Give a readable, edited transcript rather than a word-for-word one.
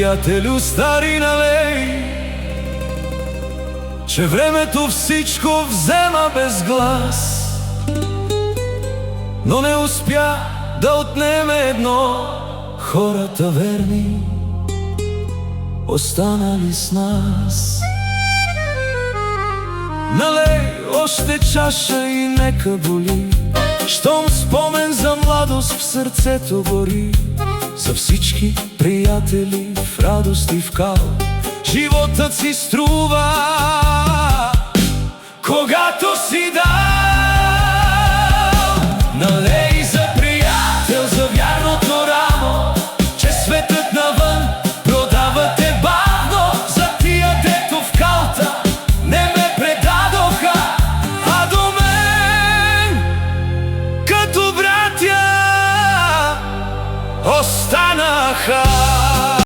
приятелю стари, налей, че времето всичко взема без глас, но не успя да отнеме едно. Хората верни останали с нас. Налей още чаша и нека боли, щом спомен за младост в сърцето гори. За всички приятели в радост и в кал животът си струва, когато си дал. Налей за приятел, за вярното рамо, че светът навън продава те бавно. За тия, дето в калта не ме предадоха, а до мен като братя останаха.